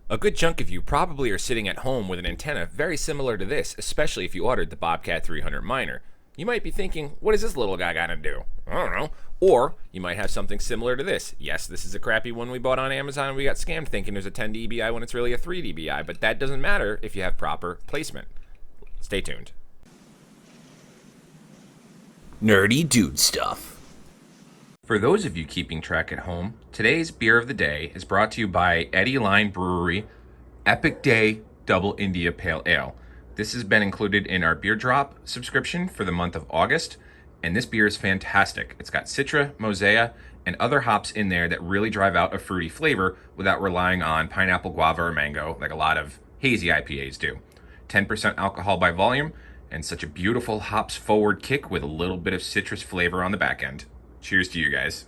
A good chunk of you probably are sitting at home with an antenna very similar to this, especially if you ordered the Bobcat 300 miner. You might be thinking, what is this little guy gonna do? I don't know. Or you might have something similar to this. Yes, this is a crappy one we bought on Amazon and we got scammed thinking there's a 10 dBi when it's really a 3 dBi, but that doesn't matter if you have proper placement. Stay tuned. Nerdy dude stuff. For those of you keeping track at home, today's beer of the day is brought to you by Eddie Line Brewery Epic Day Double India Pale Ale. This has been included in our beer drop subscription for the month of August, and this beer is fantastic. It's got Citra, Mosaic, and other hops in there that really drive out a fruity flavor without relying on pineapple, guava, or mango like a lot of hazy IPAs do. 10% alcohol by volume, and such a beautiful hops forward kick with a little bit of citrus flavor on the back end. Cheers to you guys.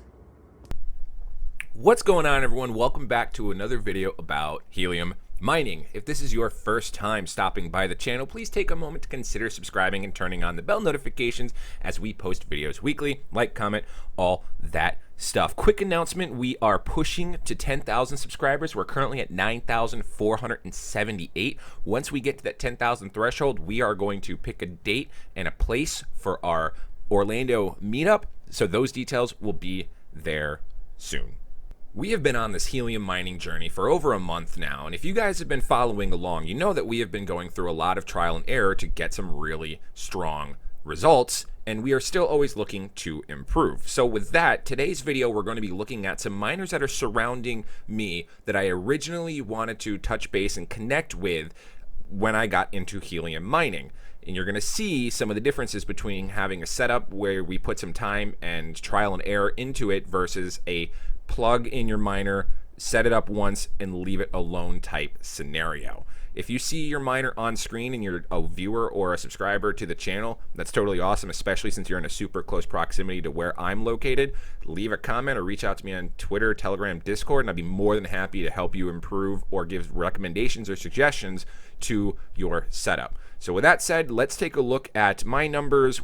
What's going on, everyone? Welcome back to another video about helium mining. If this is your first time stopping by the channel, please take a moment to consider subscribing and turning on the bell notifications as we post videos weekly. Like, comment, all that stuff. Quick announcement, we are pushing to 10,000 subscribers. We're currently at 9,478. Once we get to that 10,000 threshold, we are going to pick a date and a place for our Orlando meetup. So those details will be there soon. We have been on this helium mining journey for over a month now, and if you guys have been following along, you know that we have been going through a lot of trial and error to get some really strong results, and we are still always looking to improve. So with that, today's video, we're going to be looking at some miners that are surrounding me that I originally wanted to touch base and connect with when I got into helium mining. And you're going to see some of the differences between having a setup where we put some time and trial and error into it versus a plug in your miner, set it up once, and leave it alone type scenario. If you see your miner on screen and you're a viewer or a subscriber to the channel, that's totally awesome, especially since you're in a super close proximity to where I'm located. Leave a comment or reach out to me on Twitter, Telegram, Discord, and I'd be more than happy to help you improve or give recommendations or suggestions to your setup. So with that said, let's take a look at my numbers.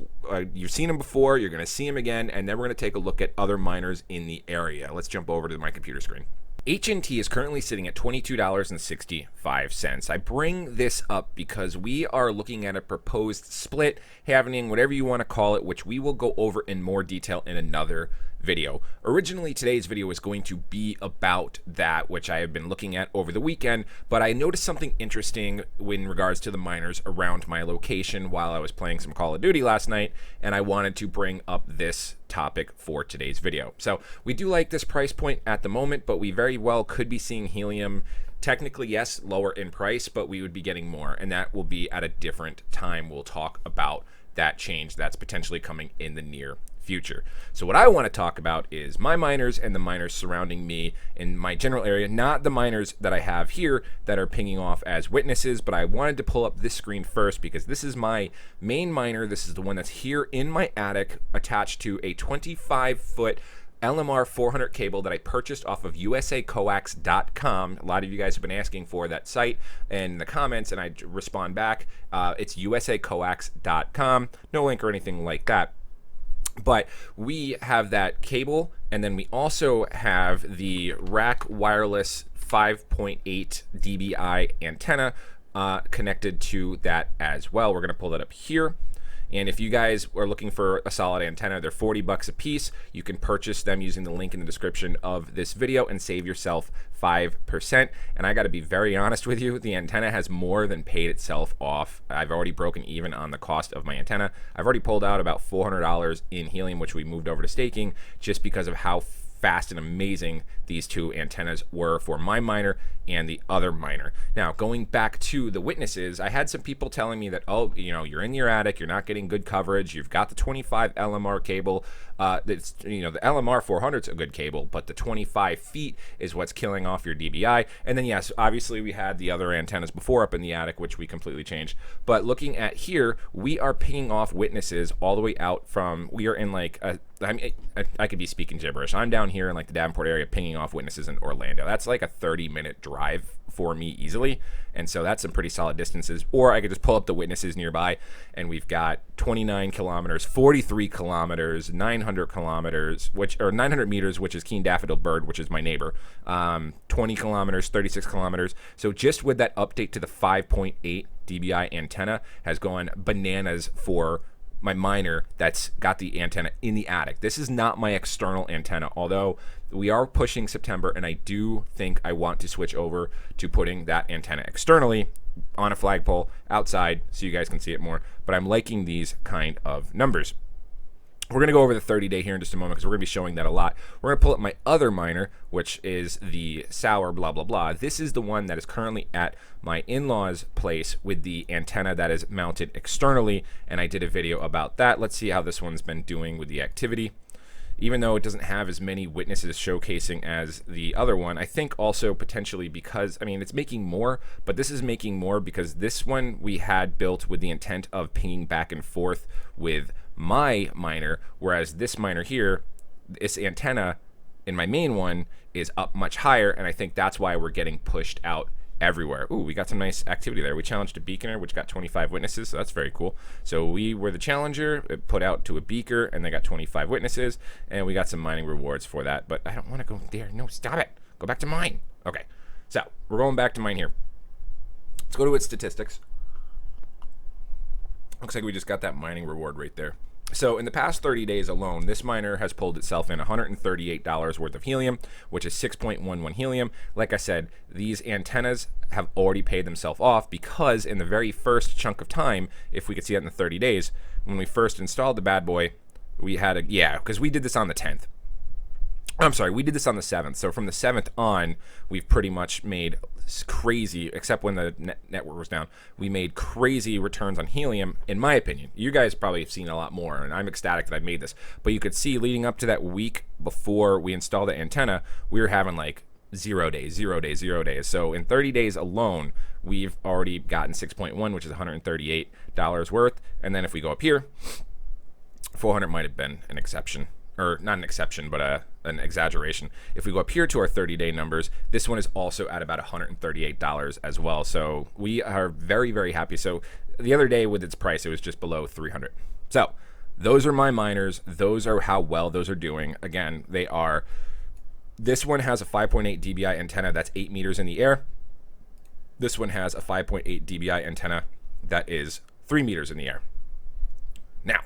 You've seen them before, you're going to see them again, and then we're going to take a look at other miners in the area. Let's jump over to my computer screen. HNT is currently sitting at $22.65. I bring this up because we are looking at a proposed split, halvening, whatever you want to call it, which we will go over in more detail in another video. Originally, today's video was going to be about that, which I have been looking at over the weekend, but I noticed something interesting in regards to the miners around my location while I was playing some Call of Duty last night, and I wanted to bring up this topic for today's video. So we do like this price point at the moment, but we very well could be seeing helium technically, yes, lower in price, but we would be getting more, and that will be at a different time. We'll talk about that change that's potentially coming in the near future. So what I want to talk about is my miners and the miners surrounding me in my general area, not the miners that I have here that are pinging off as witnesses, but I wanted to pull up this screen first because this is my main miner. This is the one that's here in my attic attached to a 25-foot LMR 400 cable that I purchased off of usacoax.com. A lot of you guys have been asking for that site in the comments, and I respond back. It's usacoax.com. No link or anything like that. But we have that cable, and then we also have the rack wireless 5.8 dBi antenna connected to that as well. We're going to pull that up here. And if you guys are looking for a solid antenna, they're $40 a piece. You can purchase them using the link in the description of this video and save yourself 5%. And I got to be very honest with you, the antenna has more than paid itself off. I've already broken even on the cost of my antenna. I've already pulled out about $400 in helium, which we moved over to staking, just because of how fast and amazing these two antennas were for my miner and the other miner. Now, going back to the witnesses, I had some people telling me that, oh, you know, you're in your attic, you're not getting good coverage, you've got the 25 LMR cable. That's, you know, the LMR 400 is a good cable, but the 25 feet is what's killing off your DBI. And then, yes, obviously we had the other antennas before up in the attic, which we completely changed. But looking at here, we are pinging off witnesses all the way out from, we are in like a, I could be speaking gibberish. I'm down here in like the Davenport area pinging off witnesses in Orlando. That's like a 30-minute drive for me easily. And so that's some pretty solid distances. Or I could just pull up the witnesses nearby, and we've got 29 kilometers, 43 kilometers, 900 kilometers, or 900 meters, which is Keen Daffodil Bird, which is my neighbor, 20 kilometers, 36 kilometers. So just with that update to the 5.8 dBi antenna has gone bananas for my miner that's got the antenna in the attic. This is not my external antenna, although we are pushing September, and I do think I want to switch over to putting that antenna externally on a flagpole outside so you guys can see it more. But I'm liking these kind of numbers. We're going to go over the 30-day here in just a moment because we're going to be showing that a lot. We're going to pull up my other miner, which is the Sour blah, blah, blah. This is the one that is currently at my in-laws' place with the antenna that is mounted externally, and I did a video about that. Let's see how this one's been doing with the activity. Even though it doesn't have as many witnesses showcasing as the other one, I think also potentially because, I mean, it's making more, but this is making more because this one we had built with the intent of pinging back and forth with my miner, whereas this miner here, this antenna in my main one is up much higher, and I think that's why we're getting pushed out everywhere. Ooh, we got some nice activity there. We challenged a beaconer, which got 25 witnesses, so that's very cool. So we were the challenger, it put out to a beaker, and they got 25 witnesses, and we got some mining rewards for that, but I don't want to go there. No, stop it. Go back to mine. Okay, so we're going back to mine here. Let's go to its statistics. Looks like we just got that mining reward right there. So in the past 30 days alone, this miner has pulled itself in $138 worth of helium, which is 6.11 helium. Like I said, these antennas have already paid themselves off because in the very first chunk of time, if we could see that in the 30 days, when we first installed the bad boy, we had a, yeah, because we did this on the 10th. I'm sorry, we did this on the 7th. So from the 7th on, we've pretty much made crazy, except when the network was down, we made crazy returns on helium, in my opinion. You guys probably have seen a lot more, and I'm ecstatic that I made this. But you could see leading up to that week before we installed the antenna, we were having like 0 days, 0 days, 0 days. So in 30 days alone, we've already gotten 6.1, which is $138 worth. And then if we go up here, 400 might have been an exception. Or not an exception, but an exaggeration. If we go up here to our 30-day numbers, this one is also at about $138 as well. So we are very, very happy. So the other day with its price, it was just below 300. So those are my miners. Those are how well those are doing. Again, they are, this one has a 5.8 dBi antenna that's 8 meters in the air. This one has a 5.8 dBi antenna that is 3 meters in the air. Now,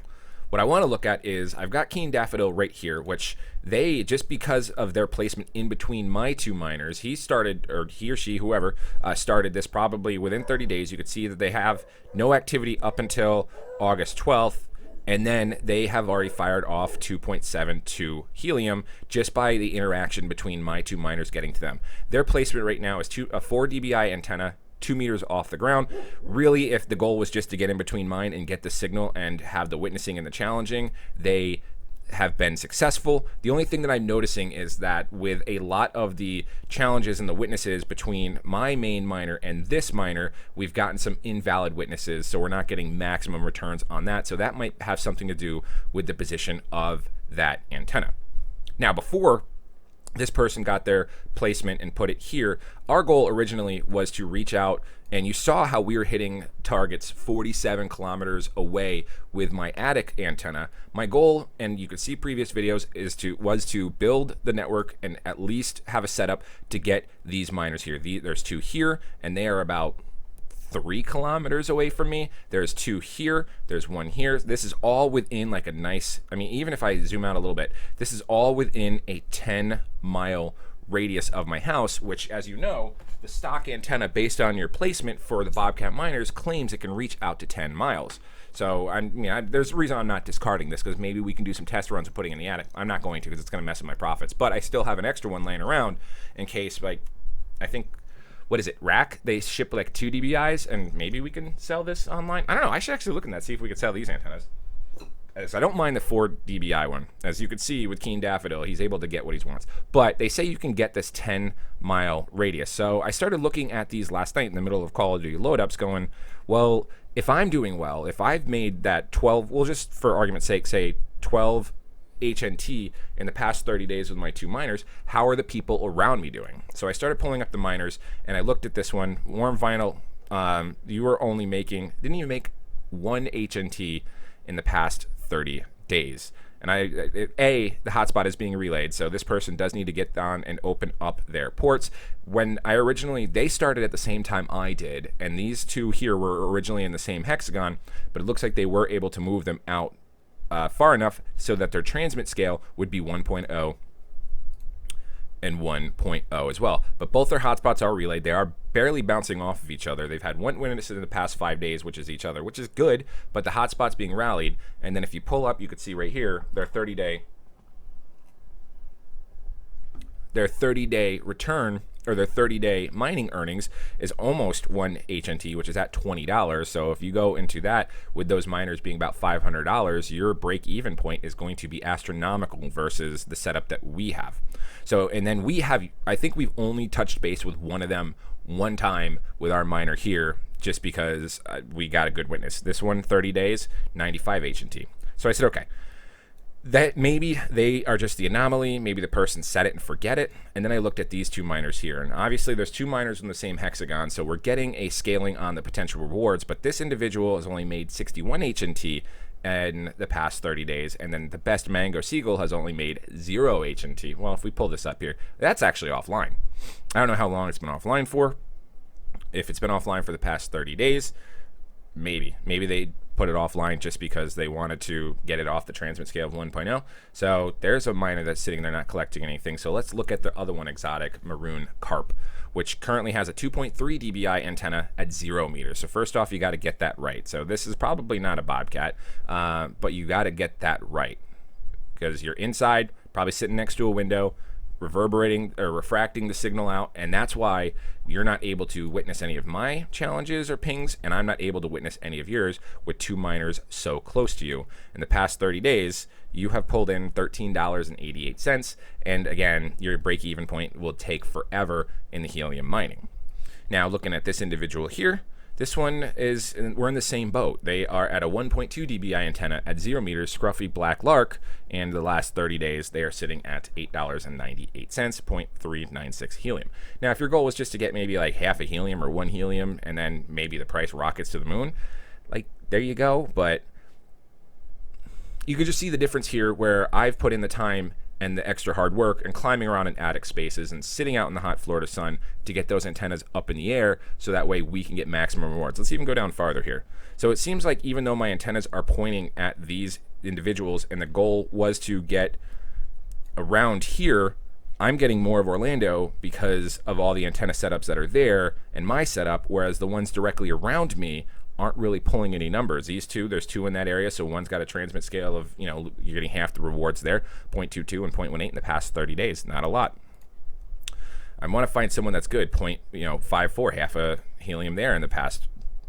what I want to look at is I've got Keen Daffodil right here, which they, just because of their placement in between my two miners, he started, or he or she, whoever, started this probably within 30 days. You could see that they have no activity up until August 12th, and then they have already fired off 2.72 helium just by the interaction between my two miners getting to them. Their placement right now is a 4 dBi antenna, 2 meters off the ground. Really, if the goal was just to get in between mine and get the signal and have the witnessing and the challenging, they have been successful. The only thing that I'm noticing is that with a lot of the challenges and the witnesses between my main miner and this miner, we've gotten some invalid witnesses, so we're not getting maximum returns on that. So that might have something to do with the position of that antenna. Now, before this person got their placement and put it here, our goal originally was to reach out, and you saw how we were hitting targets 47 kilometers away with my attic antenna. My goal, and you could see previous videos, was to build the network and at least have a setup to get these miners here. There's 2 here, and they are about 3 kilometers away from me. There's 2 here, there's 1 here. This is all within like a nice, I mean, even if I zoom out a little bit, this is all within a 10-mile radius of my house, which, as you know, the stock antenna based on your placement for the Bobcat miners claims it can reach out to 10 miles. So there's a reason I'm not discarding this, because maybe we can do some test runs of putting it in the attic. I'm not going to, because it's going to mess with my profits, but I still have an extra one laying around in case, like, I think, what is it, Rack? They ship like 2 dBis, and maybe we can sell this online. I don't know. I should actually look at that, see if we could sell these antennas. So I don't mind the 4 dBi one. As you can see with Keen Daffodil, he's able to get what he wants. But they say you can get this 10-mile radius. So I started looking at these last night in the middle of Call of Duty load-ups going, well, if I'm doing well, if I've made that 12, we'll just for argument's sake say 12 HNT in the past 30 days with my 2 miners. How are the people around me doing? So I started pulling up the miners, and I looked at this one. Warm Vinyl, you were only making, didn't even make 1 HNT in the past 30 days. And the hotspot is being relayed, so this person does need to get on and open up their ports. When they started at the same time I did, and these two here were originally in the same hexagon, but it looks like they were able to move them out far enough so that their transmit scale would be 1.0 and 1.0 as well. But both their hotspots are relayed. They are barely bouncing off of each other. They've had 1 witness in the past 5 days, which is each other, which is good, but the hotspot's being rallied. And then if you pull up, you can see right here, their 30-day return, or their 30-day mining earnings is almost 1 HNT, which is at $20. So if you go into that with those miners being about $500, your break-even point is going to be astronomical versus the setup that we have. So, and then I think we've only touched base with one of them one time with our miner here, just because we got a good witness. This one, 30 days, 95 HNT. So I said, okay, that maybe they are just the anomaly. Maybe the person set it and forget it. And then I looked at these 2 miners here, and obviously there's 2 miners in the same hexagon, so we're getting a scaling on the potential rewards. But this individual has only made 61 HNT in the past 30 days, and then the best Mango Seagull has only made 0 HNT. Well, if we pull this up here, that's actually offline. I don't know how long it's been offline for. If it's been offline for the past 30 days, maybe they put it offline just because they wanted to get it off the transmit scale of 1.0. So there's a miner that's sitting there not collecting anything. So let's look at the other one, Exotic Maroon Carp, which currently has a 2.3 dBi antenna at 0 meters. So first off, you got to get that right. So this is probably not a bobcat, but you got to get that right, because you're inside, probably sitting next to a window, reverberating or refracting the signal out, and that's why you're not able to witness any of my challenges or pings, and I'm not able to witness any of yours with 2 miners so close to you. In the past 30 days, you have pulled in $13.88, and again, your break-even point will take forever in the helium mining. Now, looking at this individual here, this one is, we're in the same boat. They are at a 1.2 dBi antenna at 0 meters, scruffy black lark, and the last 30 days they are sitting at $8.98, 0.396 helium. Now, if your goal was just to get maybe like half a helium or 1 helium, and then maybe the price rockets to the moon, like, there you go. But you can just see the difference here, where I've put in the time and the extra hard work and climbing around in attic spaces and sitting out in the hot Florida sun to get those antennas up in the air, so that way we can get maximum rewards. Let's even go down farther here. So it seems like even though my antennas are pointing at these individuals and the goal was to get around here, I'm getting more of Orlando because of all the antenna setups that are there and my setup, whereas the ones directly around me aren't really pulling any numbers. These 2, there's 2 in that area, so one's got a transmit scale of, you're getting half the rewards there, 0.22 and 0.18 in the past 30 days. Not a lot. I want to find someone that's good, 0.54, half a helium there in the past,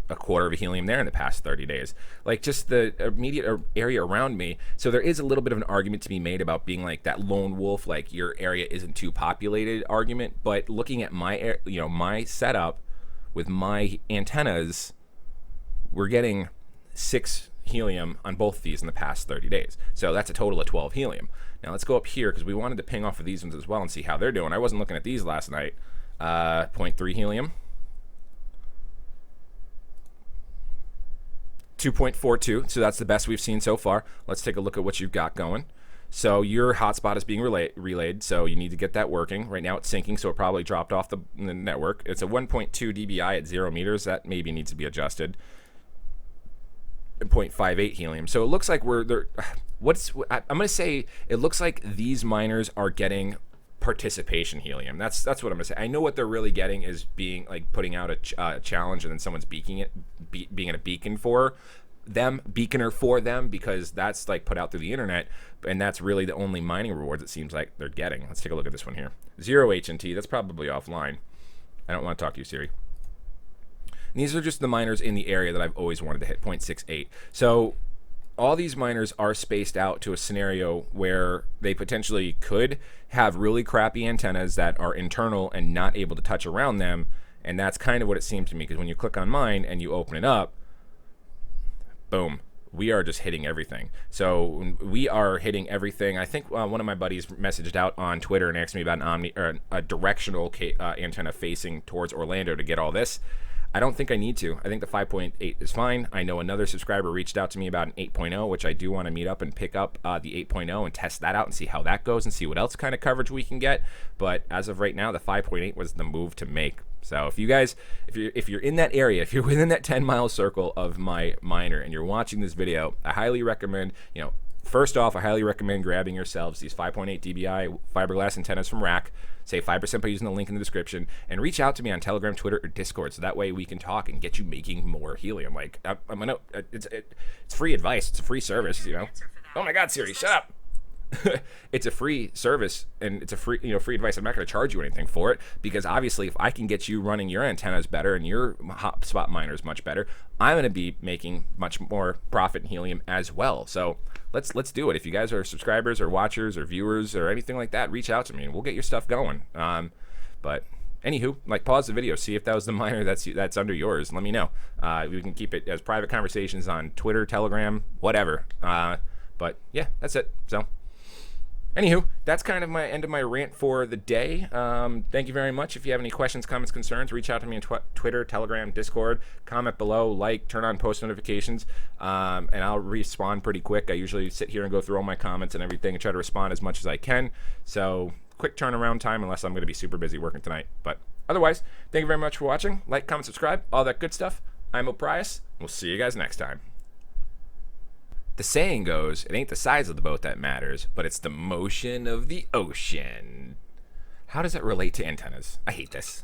a quarter of a helium there in the past 30 days. Like, just the immediate area around me. So there is a little bit of an argument to be made about being like that lone wolf, like your area isn't too populated argument. But looking at my, my setup with my antennas, we're getting 6 helium on both of these in the past 30 days. So that's a total of 12 helium. Now let's go up here, because we wanted to ping off of these ones as well and see how they're doing. I wasn't looking at these last night. 0.3 helium. 2.42, so that's the best we've seen so far. Let's take a look at what you've got going. So your hotspot is being relayed, so you need to get that working. Right now it's syncing, so it probably dropped off the network. It's a 1.2 dBi at 0 meters. That maybe needs to be adjusted. 0.58 helium. So it looks like I'm going to say it looks like these miners are getting participation helium. That's what I'm going to say. I know what they're really getting is being like putting out a challenge, and then someone's being a beaconer for them, because that's like put out through the internet, and that's really the only mining rewards it seems like they're getting. Let's take a look at this one here. 0 HNT. That's probably offline. I don't want to talk to you, Siri. And these are just the miners in the area that I've always wanted to hit, 0.68. So all these miners are spaced out to a scenario where they potentially could have really crappy antennas that are internal and not able to touch around them. And that's kind of what it seemed to me, because when you click on mine and you open it up, boom, we are just hitting everything. So we are hitting everything. I think one of my buddies messaged out on Twitter and asked me about a directional antenna facing towards Orlando to get all this. I don't think I need to. I think the 5.8 is fine. I know another subscriber reached out to me about an 8.0, which I do want to meet up and pick up the 8.0 and test that out and see how that goes and see what else kind of coverage we can get. But as of right now, the 5.8 was the move to make. So if you guys, if you're in that area, if you're within that 10-mile circle of my miner and you're watching this video, I highly recommend, first off, I highly recommend grabbing yourselves these 5.8 dBi fiberglass antennas from Rack. Save 5% by using the link in the description, and reach out to me on Telegram, Twitter, or Discord, so that way we can talk and get you making more helium. Like, it's free advice. It's a free service, Oh my God, Siri, shut up. It's a free service, and it's a free advice. I'm not going to charge you anything for it, because obviously if I can get you running your antennas better and your hotspot miners much better, I'm going to be making much more profit in helium as well. So let's do it. If you guys are subscribers or watchers or viewers or anything like that, reach out to me and we'll get your stuff going. But anywho, pause the video, see if that was the miner that's under yours. Let me know. We can keep it as private conversations on Twitter, Telegram, whatever. But yeah, that's it. So anywho, that's kind of my end of my rant for the day. Thank you very much. If you have any questions, comments, concerns, reach out to me on Twitter, Telegram, Discord. Comment below, turn on post notifications, and I'll respond pretty quick. I usually sit here and go through all my comments and everything and try to respond as much as I can. So quick turnaround time, unless I'm going to be super busy working tonight. But otherwise, thank you very much for watching. Like, comment, subscribe, all that good stuff. I'm Oprius. We'll see you guys next time. The saying goes, it ain't the size of the boat that matters, but it's the motion of the ocean. How does that relate to antennas? I hate this.